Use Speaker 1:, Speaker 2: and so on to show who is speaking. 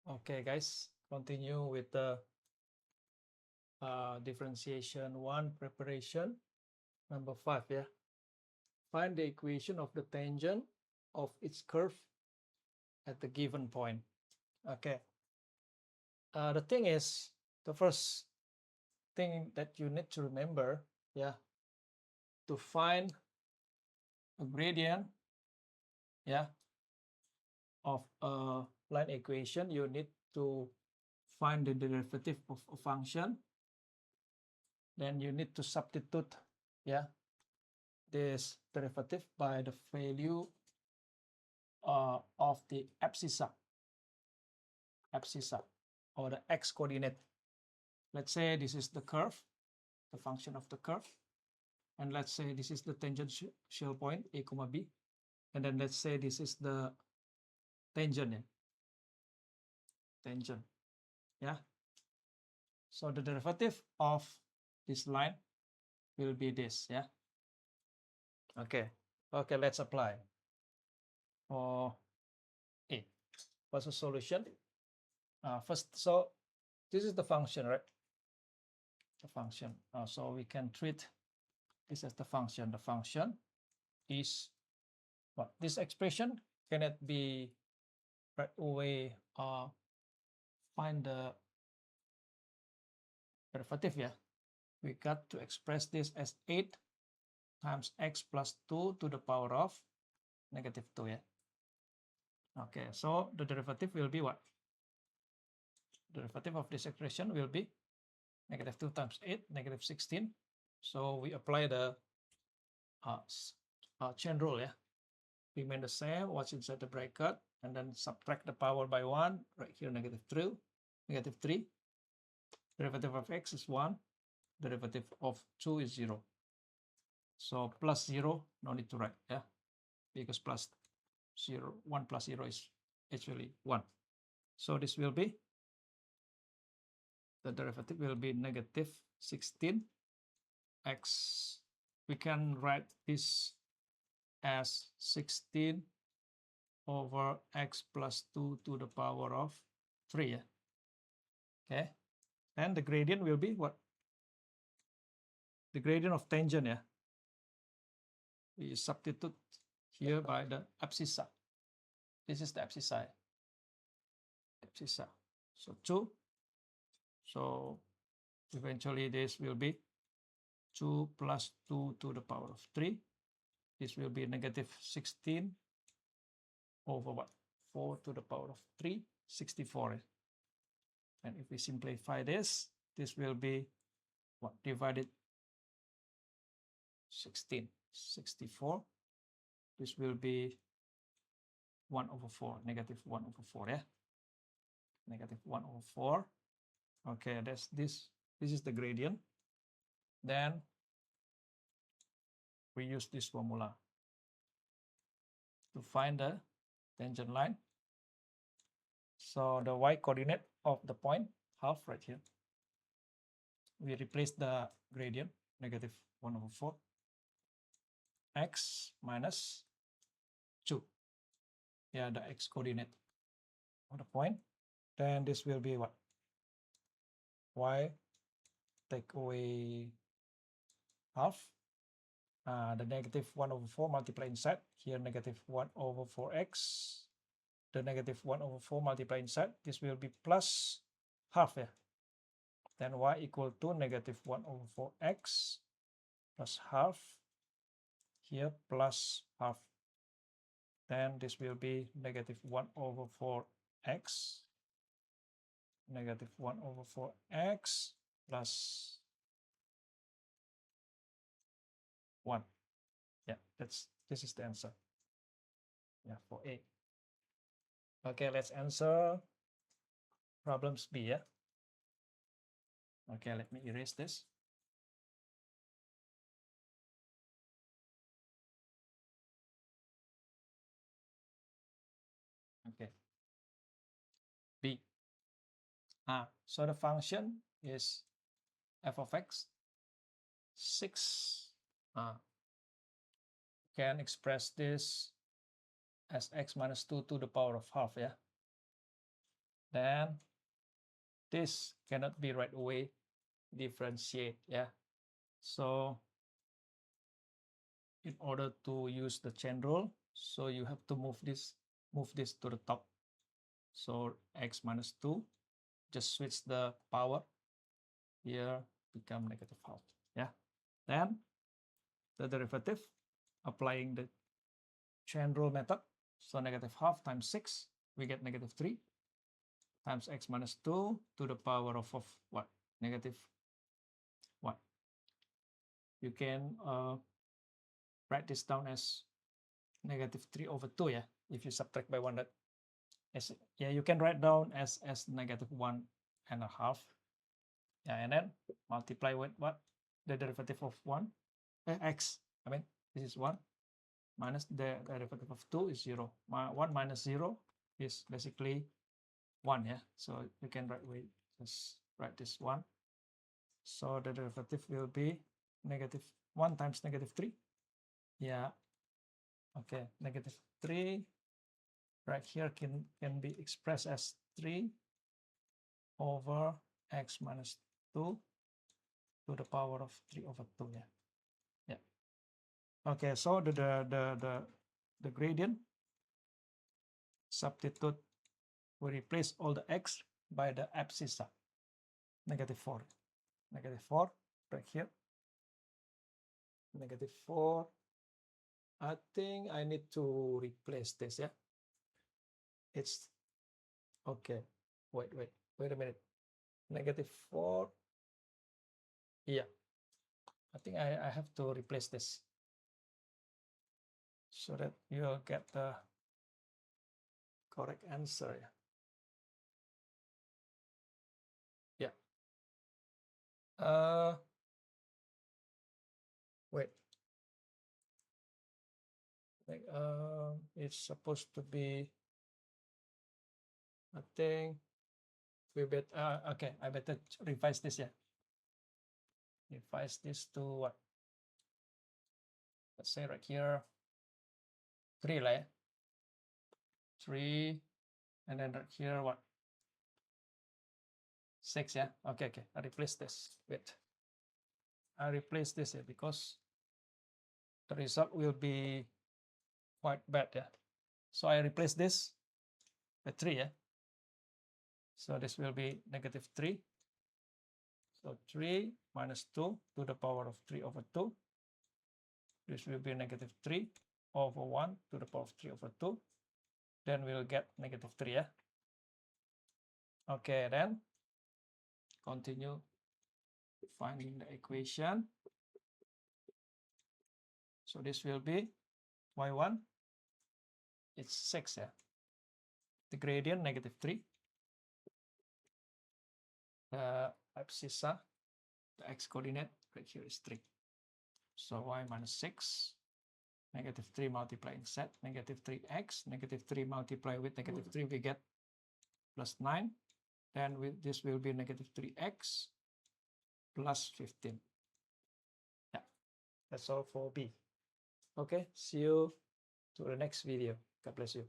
Speaker 1: Okay, guys, continue with the differentiation 1 preparation. Number 5, yeah. Find the equation of the tangent of its curve at the given point. Okay. The thing is, the first thing that you need to remember, yeah, to find a gradient, yeah, of a line equation, you need to find the derivative of a function. Then you need to substitute, yeah, this derivative by the value of the abscissa or the x coordinate. Let's say this is the curve, the function of the curve, and let's say this is the tangential point a comma b, and then let's say this is the tangent, yeah. Tangent, yeah. So the derivative of this line will be this, yeah. Okay, let's apply. For A, what's the solution? First, so this is the function, right? The function. So we can treat this as the function. The function is what? This expression cannot be right away find the derivative, yeah. We got to express this as 8 times x plus 2 to the power of negative 2, yeah. Okay, so the derivative will be what? The derivative of this expression will be negative 2 times 8, negative 16. So we apply the chain rule, yeah. Remain the same, what's inside the bracket, and then subtract the power by 1, right here, negative 3. Derivative of x is 1, derivative of 2 is 0. So plus 0, no need to write, yeah, because plus 0, 1 plus 0 is actually 1. So this will be, the derivative will be negative 16 x. We can write this as 16 over x plus 2 to the power of 3, yeah. Okay, and the gradient will be what? The gradient of tangent, yeah. We substitute here by the abscissa. This is the abscissa. So 2. So eventually this will be 2 plus 2 to the power of 3. This will be negative 16 over what? 4 to the power of 3, 64. And if we simplify this will be what? Divided 16, 64. This will be 1 over 4, negative 1 over 4, yeah. Negative 1 over 4. Okay, that's this. This is the gradient. Then we use this formula to find the tangent line. So the y coordinate of the point, half right here. We replace the gradient, negative 1 over 4, x minus 2. Yeah, the x coordinate of the point. Then this will be what? Y, take away half. The negative 1 over 4 multiply inside. Here negative 1 over 4x. The negative 1 over 4 multiply inside. This will be plus half, yeah. Then y equal to negative 1 over 4x plus half. Here plus half. Then this will be negative 1 over 4x. Negative 1 over 4x plus 1. Yeah, this is the answer. Yeah, for A. Okay, let's answer problems B, yeah. Okay, let me erase this. Okay. B. So the function is f of x 6. Can express this as x minus 2 to the power of half, yeah. then this cannot be right away differentiate. Yeah, so in order to use the chain rule, so you have to move this to the top. So x minus 2, just switch the power here, become negative half. Yeah, then the derivative, applying the chain rule method. So negative half times 6, we get negative 3 times x minus 2 to the power of what? Negative 1. You can write this down as negative 3 over 2, yeah, if you subtract by 1. That is, yeah, you can write down as negative 1.5. Yeah, and then multiply with what? The derivative of 1, x, I mean, this is 1, minus the derivative of 2 is 0. 1 minus 0 is basically 1, yeah. So you can just write this 1. So the derivative will be negative 1 times negative 3. Yeah. Okay, negative 3 right here can be expressed as 3 over x minus 2 to the power of 3 over 2. Yeah. Yeah. Okay, so the gradient, substitute, we replace all the x by the abscissa, negative 4. Negative 4 right here. Negative 4. I think I need to replace this, yeah. It's okay. Wait a minute. Negative 4. Yeah. I think I have to replace this so that you'll get the correct answer. Yeah. Wait. It's supposed to be, I think we okay, I better revise this, yeah. Revise this to what? Let's say right here 3 lah, yeah. 3, and then right here what? 6, yeah. Okay, I replace this. Wait, I replace this here because the result will be quite bad, yeah. So I replace this with 3, yeah. So this will be negative 3. So 3 minus 2 to the power of 3 over 2. This will be negative 3 over 1 to the power of 3 over 2. Then we'll get negative 3, yeah. Okay, then continue finding the equation. So this will be y1, it's 6, yeah. The gradient, negative 3. The abscissa, the x coordinate right here is 3. So y minus 6, negative 3 multiplying z, negative 3x, negative 3 multiply with negative 3, we get plus 9. Then this will be negative 3x plus 15. Yeah, that's all for B. Okay, see you to the next video. God bless you.